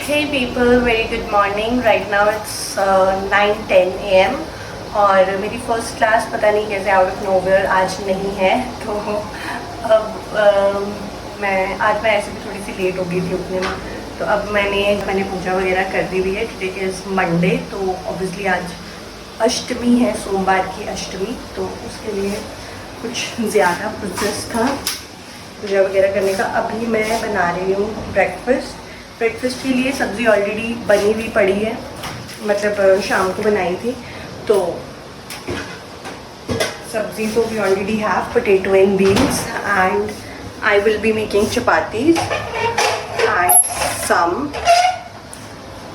Hey people, very good morning. Right now it's 9:10 a.m. और मेरी first class पता नहीं कैसे आउट ऑफ नोवेयर आज नहीं है, तो अब मैं ऐसे भी थोड़ी सी लेट हो गई थी उठने में, तो अब मैंने पूजा वगैरह कर दी हुई है। टुडे इज़ मंडे, तो ऑब्वियसली आज अष्टमी है, सोमवार की अष्टमी, तो उसके लिए कुछ ज़्यादा प्रोसेस था पूजा वगैरह करने का। अभी मैं बना रही हूँ ब्रेकफास्ट के लिए सब्ज़ी ऑलरेडी बनी हुई पड़ी है, मतलब शाम को बनाई थी, तो सब्ज़ी तो we already have potato and beans, and I will be making chapatis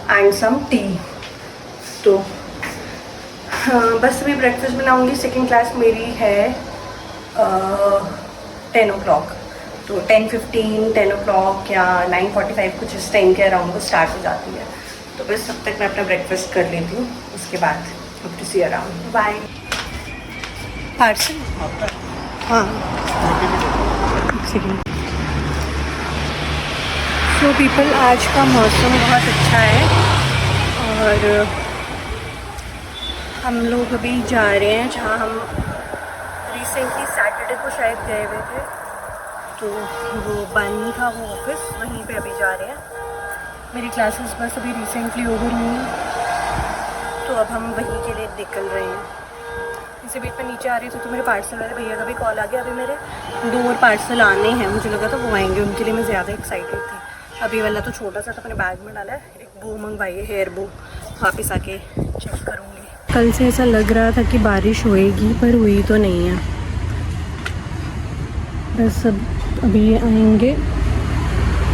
and some tea. तो बस अभी ब्रेकफास्ट बनाऊंगी। सेकेंड क्लास मेरी है 10 o'clock, तो 10:15, 10 o'clock या 9:45 कुछ इस टाइम के अराउंड वो स्टार्ट हो जाती है। तो बस तब तक मैं अपना ब्रेकफास्ट कर लेती हूँ, उसके बाद अब to see around. Bye. Parcel हाँ, सो पीपल, आज का मौसम बहुत अच्छा है और हम लोग अभी जा रहे हैं जहाँ हम रिसेंटली सैटरडे को शायद गए हुए थे, तो वो बंद था वो ऑफिस, वहीं पे अभी जा रहे हैं। मेरी क्लासेस बस अभी रिसेंटली ओवर हुई हैं, तो अब हम वहीं के लिए निकल रहे हैं। इसी बीच में नीचे आ रही थी तो मेरे पार्सल वाले भैया का भी कॉल आ गया। अभी मेरे 2 और पार्सल आने हैं, मुझे लगा था वो आएंगे, उनके लिए मैं ज़्यादा एक्साइटेड थी। अभी वाला तो छोटा सा था, अपने बैग में डाला है। एक बो मंगवाई है, हेयर बो, वापस आके चेक करूँगी। कल से ऐसा लग रहा था कि बारिश होएगी, पर हुई तो नहीं है। बस अभी आएंगे,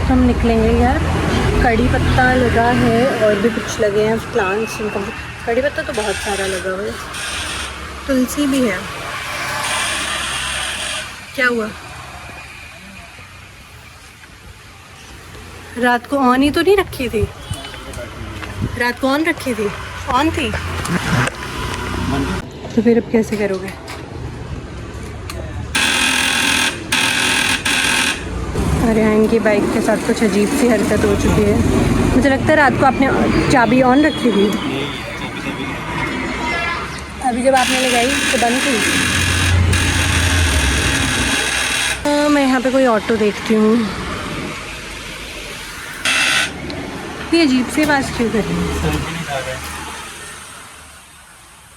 हम निकलेंगे। यार कड़ी पत्ता लगा है और भी कुछ लगे हैं प्लांट्स। कड़ी पत्ता तो बहुत सारा लगा हुआ है, तुलसी भी है। क्या हुआ? रात को ऑन ही तो नहीं रखी थी? रात को ऑन रखी थी? ऑन थी तो फिर अब कैसे करोगे? रेहान की बाइक के साथ कुछ अजीब सी हरकत हो चुकी है। मुझे लगता है रात को आपने चाबी ऑन रखी थी, अभी जब आपने लगाई तो बंद थी। मैं यहाँ पे कोई ऑटो देखती हूँ। ये अजीब सी आवाज़ क्यों कर रही है?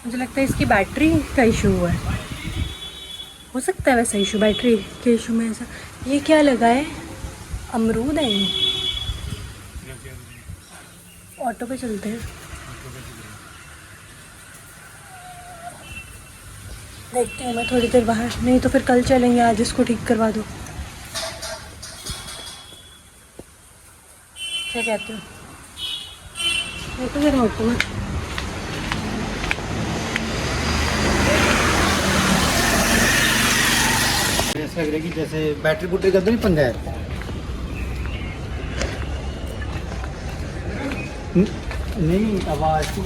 मुझे लगता है इसकी बैटरी का इशू हुआ है। हो सकता है वैसा इशू, बैटरी के इशू में ऐसा। ये क्या लगा है? अमरूद है ये। ऑटो पे चलते हैं, देखते हैं। मैं थोड़ी देर बाहर, नहीं तो फिर कल चलेंगे, आज इसको ठीक करवा दो। क्या कहते हो? देखो जरा ऑटो में। ऐसा लग रहा है कि जैसे बैटरी बुटरी का तो नहीं पंगा है। नहीं, आवाज़ तो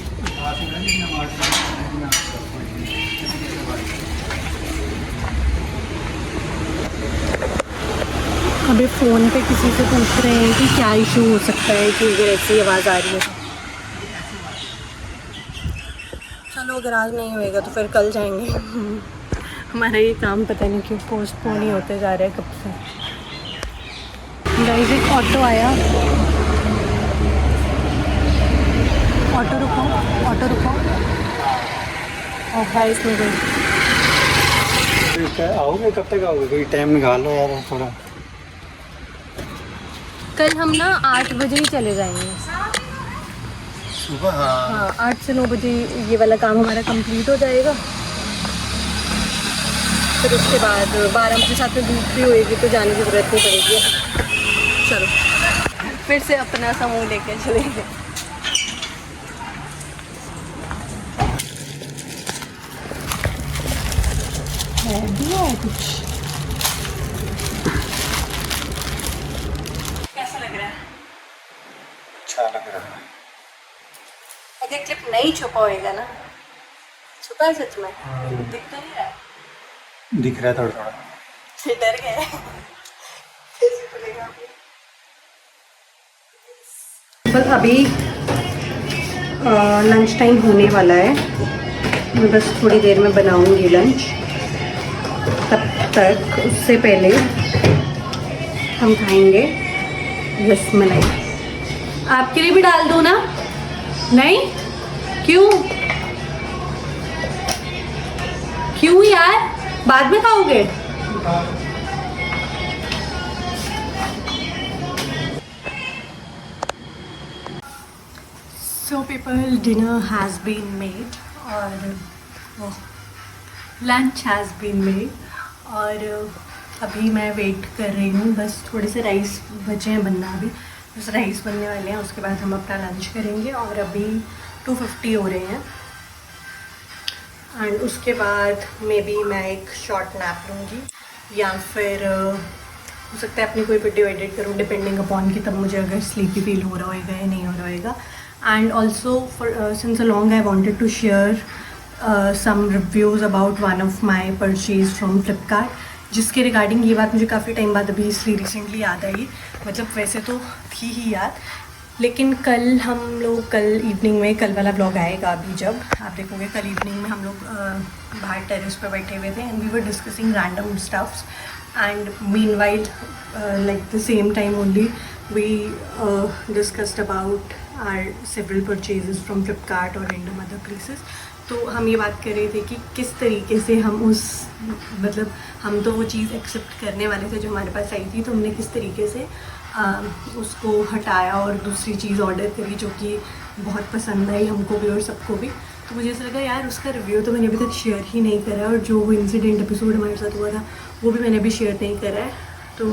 अभी फ़ोन पे किसी से पूछ रहे हैं कि क्या इशू हो सकता है कि अगर ऐसी आवाज़ आ रही है तो। चलो, अगर आज नहीं होएगा तो फिर कल जाएंगे। हमारा ये काम पता नहीं क्यों पोस्टपोन ही होते जा रहा है कब से। गाइस, एक ऑटो आया। ऑटो रुको, ऑटो रुको। और भाई इसमें कोई आओगे? कब तक आओगे? कोई टाइम निकाल लो यार थोड़ा। कल हम ना 8 बजे ही चले जाएंगे सुबह। हाँ, 8 से 9 बजे ये वाला काम हमारा कंप्लीट हो जाएगा। फिर उसके बाद 12 बजे साथ में धूप भी होएगी तो जाने की ज़रूरत नहीं पड़ेगी। चलो फिर से अपना समूह लेके चलेंगे। कुछ कैसा लग रहा है? अच्छा लग रहा है। अगर क्लिप नहीं छुपा होएगा ना, छुपा है सच में, दिख तो नहीं रहा है? दिख रहा है थोड़ा थोड़ा। डर गए कैसे खुलेगा? बस अभी लंच टाइम होने वाला है, मैं बस थोड़ी देर में बनाऊंगी लंच। तब तक उससे पहले हम खाएंगे रसमलाई। आपके लिए भी डाल दूँ ना? नहीं, क्यों क्यों यार, बाद में खाओगे? So people, dinner has been made और लंच has been made और अभी मैं वेट कर रही हूँ। बस थोड़े से राइस बचे हैं बनना, अभी बस राइस बनने वाले हैं, उसके बाद हम अपना लंच करेंगे। और अभी 2:50 हो रहे हैं एंड उसके बाद मे बी मैं एक शॉर्ट नैप लूँगी या फिर हो सकता है अपनी कोई वीडियो एडिट करूँ, डिपेंडिंग अपॉन कि तब मुझे अगर स्लीपी फील हो रहा होगा या नहीं हो रहा होगा। And also for since a long I wanted to share some reviews about one of my purchase from Flipkart, जिसके रिगार्डिंग ये बात मुझे काफ़ी टाइम बाद अभी इसलिए रिसेंटली याद आई। मतलब वैसे तो थी ही याद, लेकिन कल हम लोग कल इवनिंग में, कल वाला ब्लॉग आएगा अभी जब आप देखोगे, कल इवनिंग में हम लोग बाहर टेरेस पे बैठे हुए थे and we were discussing random stuffs and meanwhile like the same time only we discussed about our several purchases from Flipkart or random other places। तो हम ये बात कर रहे थे कि किस तरीके से हम उस, मतलब हम तो वो चीज़ एक्सेप्ट करने वाले थे जो हमारे पास आई थी, तो हमने किस तरीके से उसको हटाया और दूसरी चीज़ ऑर्डर करी जो कि बहुत पसंद आई हमको भी और सबको भी। तो मुझे ऐसा लगा यार उसका रिव्यू तो मैंने अभी तक शेयर ही नहीं करा है, और जो वो इंसिडेंट एपिसोड हमारे साथ हुआ था वो भी मैंने अभी शेयर नहीं करा है, तो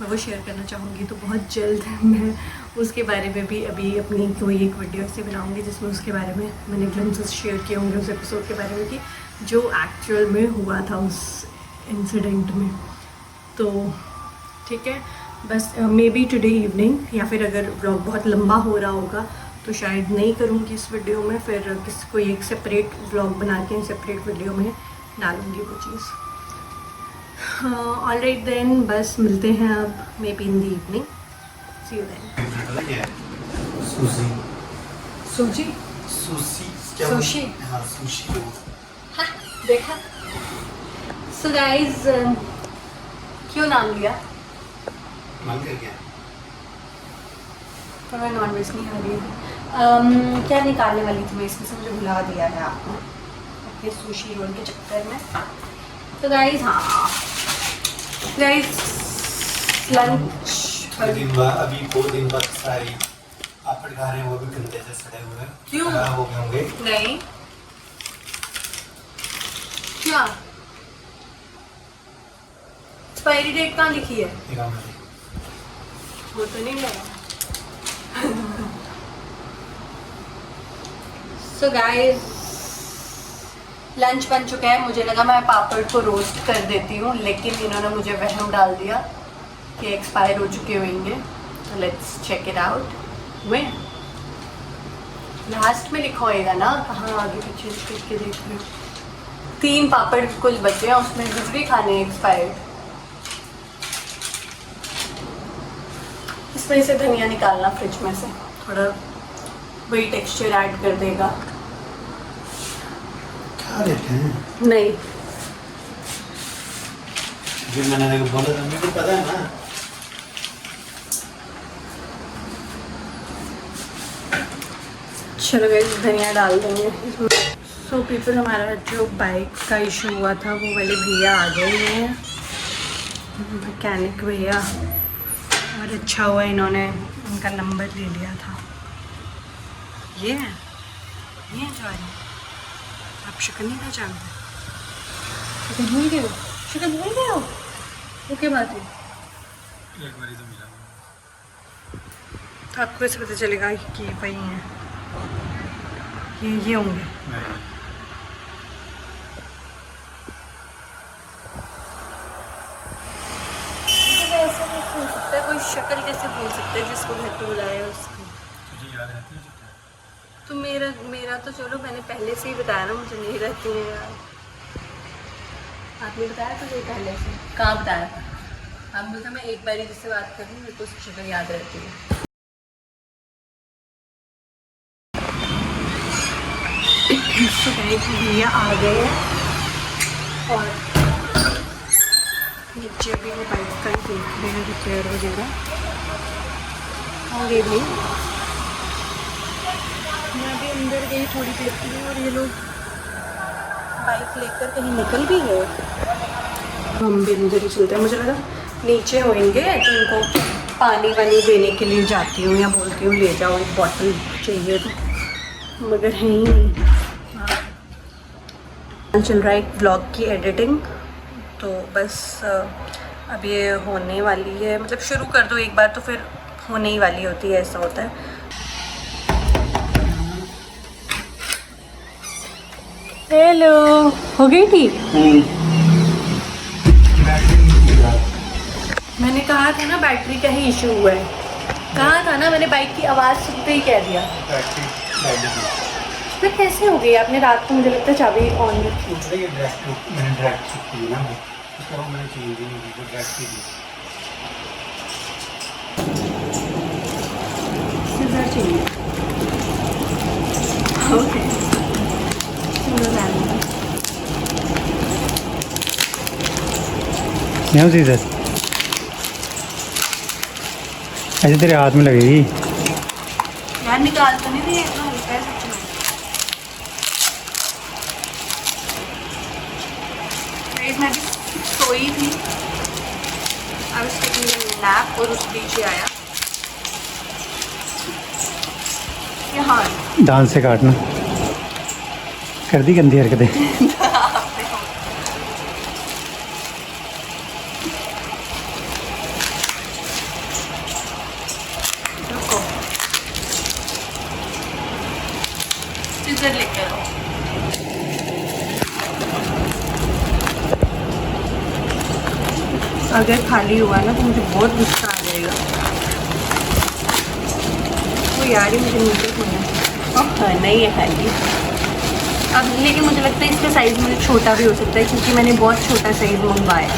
मैं वो शेयर करना चाहूँगी। तो बहुत जल्द मैं उसके बारे में भी अभी अपनी कोई एक वीडियो से बनाऊँगी जिसमें उसके बारे में मैंने ग्लिम्प्सेस शेयर किए होंगे उस एपिसोड के बारे में कि जो एक्चुअल में हुआ था उस इंसिडेंट में। तो ठीक है, बस मे बी टुडे इवनिंग या फिर अगर व्लॉग बहुत लंबा हो रहा होगा तो शायद नहीं करूँगी इस वीडियो में, फिर किसी कोई एक सेपरेट व्लॉग बना के सेपरेट वीडियो में डालूँगी वो चीज़। ऑलराइट देन, बस मिलते हैं अब maybe in the evening. See you then. सुशी सूजी सुशी सुशी हाँ सुशी हाँ, देखा। सो गाइज, क्यों नाम लिया? मन कर गया। तो मैं नॉनवेज नहीं खा रही। क्या निकालने वाली थी मैं इसमें से, मुझे भुला दिया है आपको अपने सुशी रोल के चक्कर में। तो गाइज, हाँ गाइज, लंच अभी 2 दिन बाद सारी पापड़ खा रहे हैं, वो भी गंदे से सड़े हुए हैं। क्यों? खराब हो गए होंगे। नहीं, क्या एक्सपायरी डेट कहाँ लिखी है? वो तो नहीं लगा। सो गाइस, लंच बन चुका है। मुझे लगा मैं पापड़ को रोस्ट कर देती हूँ, लेकिन इन्होंने मुझे वहम डाल दिया कि एक्सपायर हो चुके होंगे। तो लेट्स चेक इट आउट। मैं लास्ट में लिखा होएगा ना, कहाँ आगे पीछे लिख के देख रही हूँ। 3 पापड़ कुल बचे हैं, उसमें दूसरे खाने एक्सपायर्ड। इसमें से धनिया निकालना फ्रिज में से, थोड़ा वही टेक्सचर ऐड कर देगा। खा लेते हैं। नहीं, जो मैंने देखो बोला था, मुझे पता है ना। चलो गाइस, धनिया डाल देंगे इसमें। सो पीपल, हमारा जो बाइक का इशू हुआ था वो वाले भैया आ गए हैं, मैकेनिक भैया, और अच्छा हुआ इन्होंने उनका नंबर ले लिया था। ये है जो आ रही है। आप शक्ल नहीं पहचानते? शक्ल भूल गए हो? शक्ल भूल गए हो? वो क्या बात है? एक बार तो मिला। तो आपको कैसे पता चलेगा कि वही हैं? ये होंगे। ऐसे नहीं भूल सकता, कोई शक्ल कैसे भूल सकता है जिसको घर पे बुलाया उसको? तो मेरा तो चलो मैंने पहले से ही बताया ना, मुझे नहीं रहती है यार। आपने बताया था कोई पहले से? कहाँ बताया था? आप बोलते मैं एक बारी जिससे बात करूँ मेरे को उसकी शक्ल याद रहती है। भैया आ गए हैं और नीचे भी वो बाइक का ही देख रहे हैं रिपेयर वगैरह। आगे भी मैं अभी अंदर गई थोड़ी देर के लिए और ये लोग बाइक लेकर कहीं निकल भी गए। हम भी अंदर ही चलते हैं। मुझे लगा नीचे होंगे तो इनको पानी वानी देने के लिए जाती हूँ या बोलती हूँ ले जाओ एक बॉटल चाहिए तो, मगर है ही नहीं। चल रहा है एक ब्लॉग की एडिटिंग, तो बस अब ये होने वाली है। मतलब शुरू कर दो एक बार तो फिर होने ही वाली होती है, ऐसा होता है। हेलो, हो गई ठीक? मैंने कहा था ना बैटरी का ही इशू हुआ है। कहा था ना, मैंने बाइक की आवाज़ सुनते ही कह दिया। फिर कैसे हो गई? आपने रात को मुझे लगता है चाबी ऑन रखी। मैंने डायरेक्ट की ना, उसका मैंने चेंज ही नहीं की, वो डायरेक्ट की थी। सीजर चाहिए। ओके, नहीं सीजर ऐसे तेरे हाथ में लगेगी यार, निकाल तो नहीं रही है, इतना हल्का है सच में। गाइस, मैं भी सोई थी, I was taking a nap और उस बीच ही आया। यहाँ दांत से काटना कर दी गंदी हरकतें। रुको, सीजर लेकर आओ। अगर खाली हुआ ना तो मुझे बहुत गुस्सा आ जाएगा। वो यार ही मुझे नीचे खोलना नहीं है खाली। अब लेकिन मुझे लगता है इसका साइज़ मुझे छोटा भी हो सकता है क्योंकि मैंने बहुत छोटा साइज़ मंगवाया।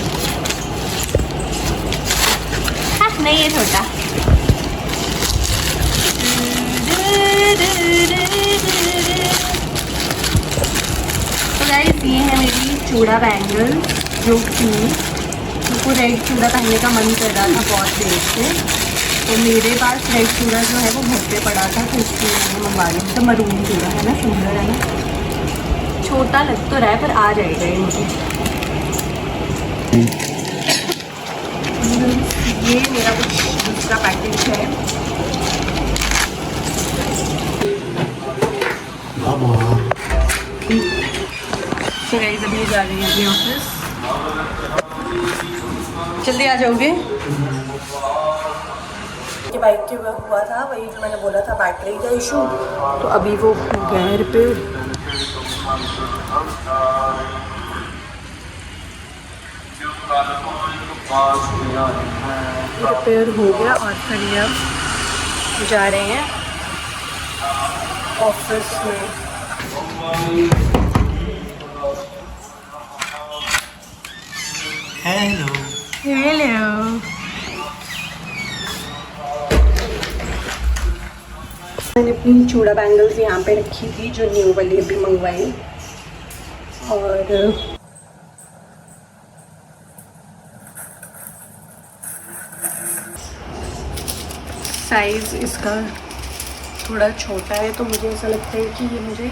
हाँ, नहीं है छोटा। तो गाइस, ये है मेरी चूड़ा बैंगल, जो कि मुझको रेड चूड़ा पहनने का मन कर रहा था बहुत देर से। तो मेरे पास रेड चूड़ा जो है वो घर पे पड़ा था, तो इसलिए मैंने मंगवा लिया। तो मरून चूड़ा है ना, सुंदर है ना। छोटा लग तो रहा है पर आ जाएगा ये मुझे। ये मेरा कुछ दूसरा पैकेज है। तो गाइस, अभी जा रही है अपने ऑफिस। जल्दी आ जाओगे? कि बाइक के हुआ था वही जो मैंने बोला था, बैटरी का इशू। तो अभी वो गैर पे रिपेयर हो गया और फिर ये अब जा रहे हैं ऑफिस में। हेलो। हेलो, मैंने अपनी चूड़ा बैंगल्स यहाँ पे रखी थी जो न्यू वाली अभी मंगवाई। और साइज़ इसका थोड़ा छोटा है, तो मुझे ऐसा लगता है कि ये मुझे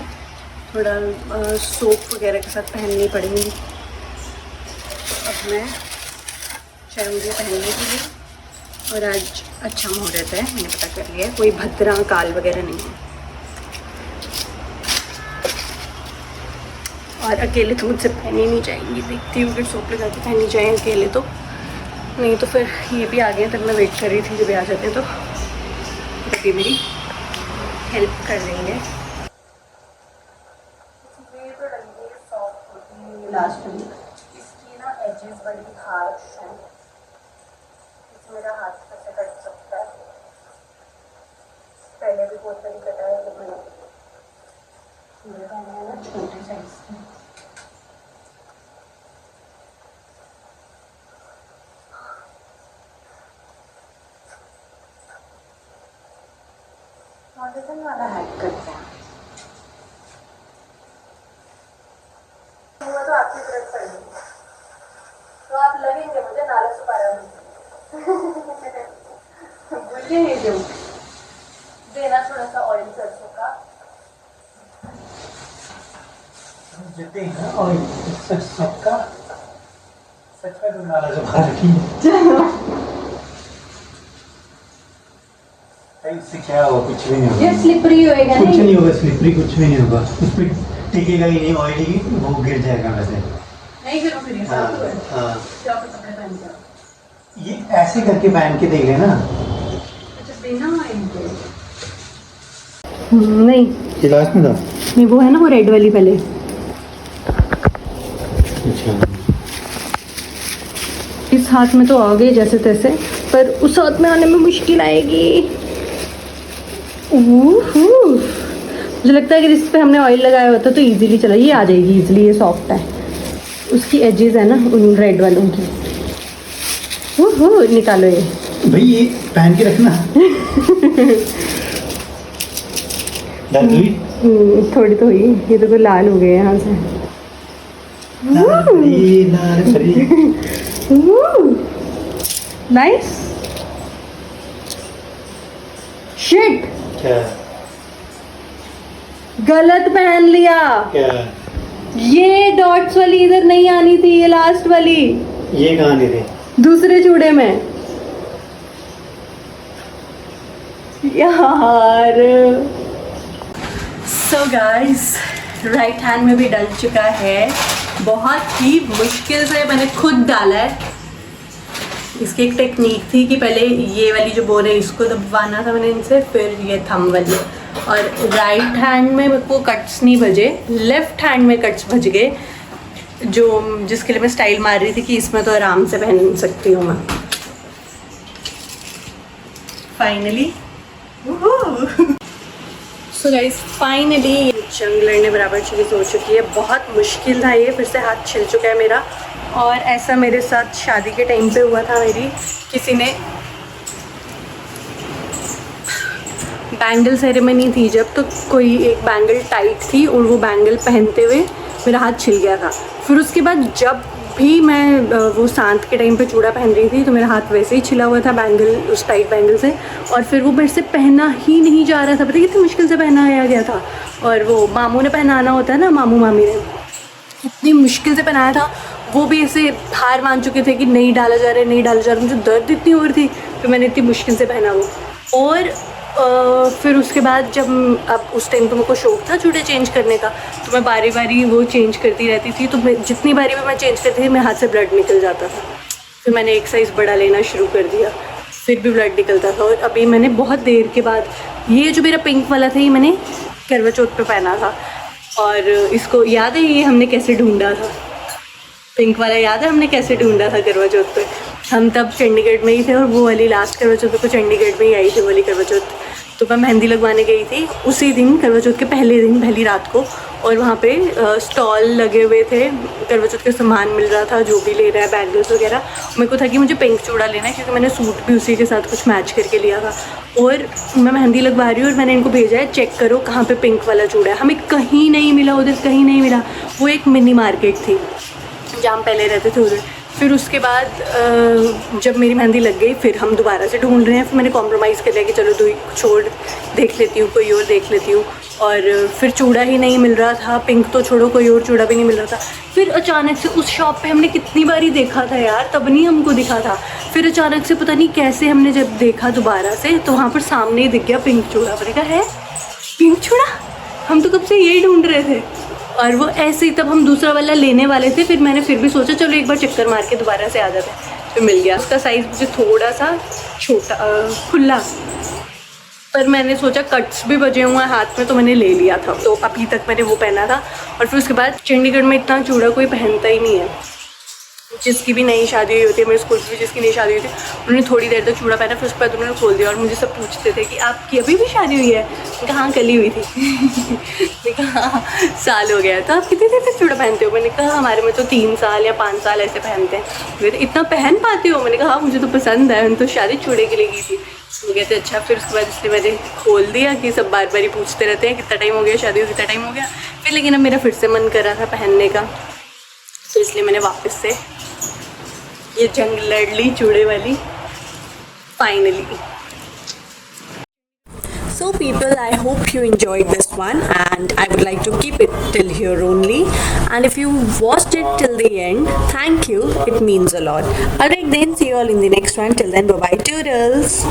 थोड़ा सोप वगैरह के साथ पहननी पड़ेंगी। तो अब मैं चाहूँगी पहनने के लिए। और आज अच्छा मुहूर्त है, मैंने पता कर लिया है, कोई भद्रा काल वगैरह नहीं है। और अकेले तो मुझसे पहनी नहीं जाएंगी, देखती हूँ अगर सोप लगा के पहनी जाए अकेले तो। नहीं तो फिर ये भी आ गए, तब मैं वेट कर रही थी जब ये आ जाते तो तभी मेरी हेल्प कर देंगे। लास्ट में इसकी ना एजेस बड़ी हार्श हैं, मेरा हाथ कैसे कट सकता है। पहले भी बहुत बड़ी कटा है, तो मेरा है ना छोटे साइज की। मॉडर्न वाला हैक करते हैं। जते हैं और सच सबका सच में तो नाराज हो रखी इससे क्या होगा? कुछ भी नहीं होगा। ये स्लिपरी होएगा कुछ नहीं होगा, स्लिपरी कुछ भी नहीं होगा, उस पर टिकेगा ही नहीं, ऑयली वो गिर जाएगा वैसे। नहीं फिर वो फिर हाँ हाँ क्या कपड़े पहन के ये ऐसे करके पहन के देख लेना। अच्छा बिना नहीं ये लास्ट में था। नहीं वो है ना वो रेड वाली पहले। अच्छा इस हाथ में तो आ गए जैसे तैसे, पर उस हाथ में आने में मुश्किल आएगी। मुझे लगता है अगर इस पे हमने ऑयल लगाया होता तो इजीली चला, ये आ जाएगी इजीली, ये सॉफ्ट है। उसकी एजेस है ना उन रेड वालों की। निकालो ये भाई, ये पहन के रखना। थोड़ी तो हुई, ये तो लाल हो गए यहाँ से। नाइस शिट, क्या गलत पहन लिया। क्या ये डॉट्स वाली इधर नहीं आनी थी, ये लास्ट वाली ये कहाँ नहीं थे? दूसरे चूड़े में यार। सो गाइस राइट हैंड में भी डल चुका है, बहुत ही मुश्किल से मैंने खुद डाला है। इसकी एक टेक्निक थी कि पहले ये वाली जो बोन है इसको दबाना था मैंने इनसे, फिर ये थंब वाली। और राइट हैंड में मेरे को कट्स नहीं बजे, लेफ्ट हैंड में कट्स बज गए, जो जिसके लिए मैं स्टाइल मार रही थी कि इसमें तो आराम से पहन सकती हूँ मैं। फाइनली सो गाइस फाइनली जंग लड़ने बराबर चीज़ हो चुकी है। बहुत मुश्किल था ये, फिर से हाथ छिल चुका है मेरा। और ऐसा मेरे साथ शादी के टाइम पे हुआ था, मेरी किसी ने बैंगल सेरेमनी थी जब, तो कोई एक बैंगल टाइट थी और वो बैंगल पहनते हुए मेरा हाथ छिल गया था। फिर उसके बाद जब भी मैं वो सांत के टाइम पे चूड़ा पहन रही थी तो मेरा हाथ वैसे ही छिला हुआ था बैंगल, उस टाइट बैंगल से। और फिर वो मेरे से पहना ही नहीं जा रहा था, पता है कितनी मुश्किल से पहनाया गया था। और वो मामू ने पहनाना होता है ना, मामू मामी ने इतनी मुश्किल से पहनाया था। वो भी ऐसे हार मान चुके थे कि नहीं डाला जा रहा है, नहीं डाला जा रहा है। मुझे दर्द इतनी हो रही थी, फिर मैंने इतनी मुश्किल से पहना वो। और फिर उसके बाद जब अब उस टाइम तो मेरे को शौक था चूड़े चेंज करने का, तो मैं बारी बारी वो चेंज करती रहती थी। तो मैं जितनी बारी भी मैं चेंज करती थी मेरे हाथ से ब्लड निकल जाता था। फिर मैंने एक साइज़ बड़ा लेना शुरू कर दिया, फिर भी ब्लड निकलता था। और अभी मैंने बहुत देर के बाद ये जो मेरा पिंक वाला था, ये मैंने करवा चौथ पे पहना था। और इसको याद है ये हमने कैसे ढूंढा था, पिंक वाला याद है हमने कैसे ढूंढा था करवा चौथ पे? हम तब चंडीगढ़ में ही थे और वो वाली लास्ट करवा चौथ को चंडीगढ़ में ही आई थी वो वाली करवा चौथ। तो मैं मेहंदी लगवाने गई थी उसी दिन, करवा चौथ के पहले दिन, पहली रात को। और वहाँ पे स्टॉल लगे हुए थे, करवा चौथ का सामान मिल रहा था, जो भी ले रहा है बैंगल्स वगैरह। मेरे को था कि मुझे पिंक चूड़ा लेना है क्योंकि मैंने सूट भी उसी के साथ कुछ मैच करके लिया था। और मैं मेहंदी लगवा रही हूँ और मैंने इनको भेजा है चेक करो कहाँ पे पिंक वाला चूड़ा है। हमें कहीं नहीं मिला उधर, कहीं नहीं मिला। वो एक मिनी मार्केट थी जहाँ हम पहले रहते थे उधर। फिर उसके बाद जब मेरी मेहंदी लग गई फिर हम दोबारा से ढूंढ रहे हैं। फिर मैंने कॉम्प्रोमाइज़ कर लिया कि चलो छोड़ देख लेती हूँ, कोई और देख लेती हूँ। और फिर चूड़ा ही नहीं मिल रहा था, पिंक तो छोड़ो कोई और चूड़ा भी नहीं मिल रहा था। फिर अचानक से उस शॉप पे हमने कितनी बारी देखा था यार, तब नहीं हमको दिखा था। फिर अचानक से पता नहीं कैसे हमने जब देखा दोबारा से तो वहाँ पर सामने ही दिख गया पिंक चूड़ा। मैंने कहा है पिंक चूड़ा, हम तो कब से यही ढूंढ रहे थे। और वो ऐसे ही तब हम दूसरा वाला लेने वाले थे। फिर मैंने फिर भी सोचा चलो एक बार चक्कर मार के दोबारा से आ जाते हैं। फिर मिल गया। उसका साइज़ मुझे थोड़ा सा छोटा खुला, पर मैंने सोचा कट्स भी बजे हुए हैं हाथ में तो मैंने ले लिया था। तो अभी तक मैंने वो पहना था। और फिर उसके बाद चंडीगढ़ में इतना चूड़ा कोई पहनता ही नहीं है। जिसकी भी नई शादी हुई होती है, मेरे स्कूल में जिसकी नई शादी हुई थी, उन्होंने थोड़ी देर तक चूड़ा पहना, फिर उसके बाद उन्होंने खोल दिया। और मुझे सब पूछते थे कि आपकी अभी भी शादी हुई है? मैंने कहा हाँ कल ही हुई थी। मैंने कहा हाँ साल हो गया। तो आप कितनी देर तक चूड़ा पहनते हो? मैंने कहा हमारे में तो 3 साल या 5 साल ऐसे पहनते हैं। तो इतना पहन पाते हो? मैंने कहा हाँ मुझे तो पसंद है, मैंने तो शादी चूड़े के लिए की थी। वो कहते अच्छा। फिर उसके बाद इसलिए मैंने खोल दिया कि सब बार बार ही पूछते रहते हैं कितना टाइम हो गया शादी हो, कितना टाइम हो गया। फिर लेकिन अब मेरा फिर से मन कर रहा था पहनने का, तो इसलिए मैंने वापस से ये जंग लड़ ली चूड़े वाली finally. So people, I hope you enjoyed this one, and I would like to keep it till here only. And if you watched it till the end, thank you, it means a lot. Alright then, see you all in the next one. Till then, bye bye, toodles.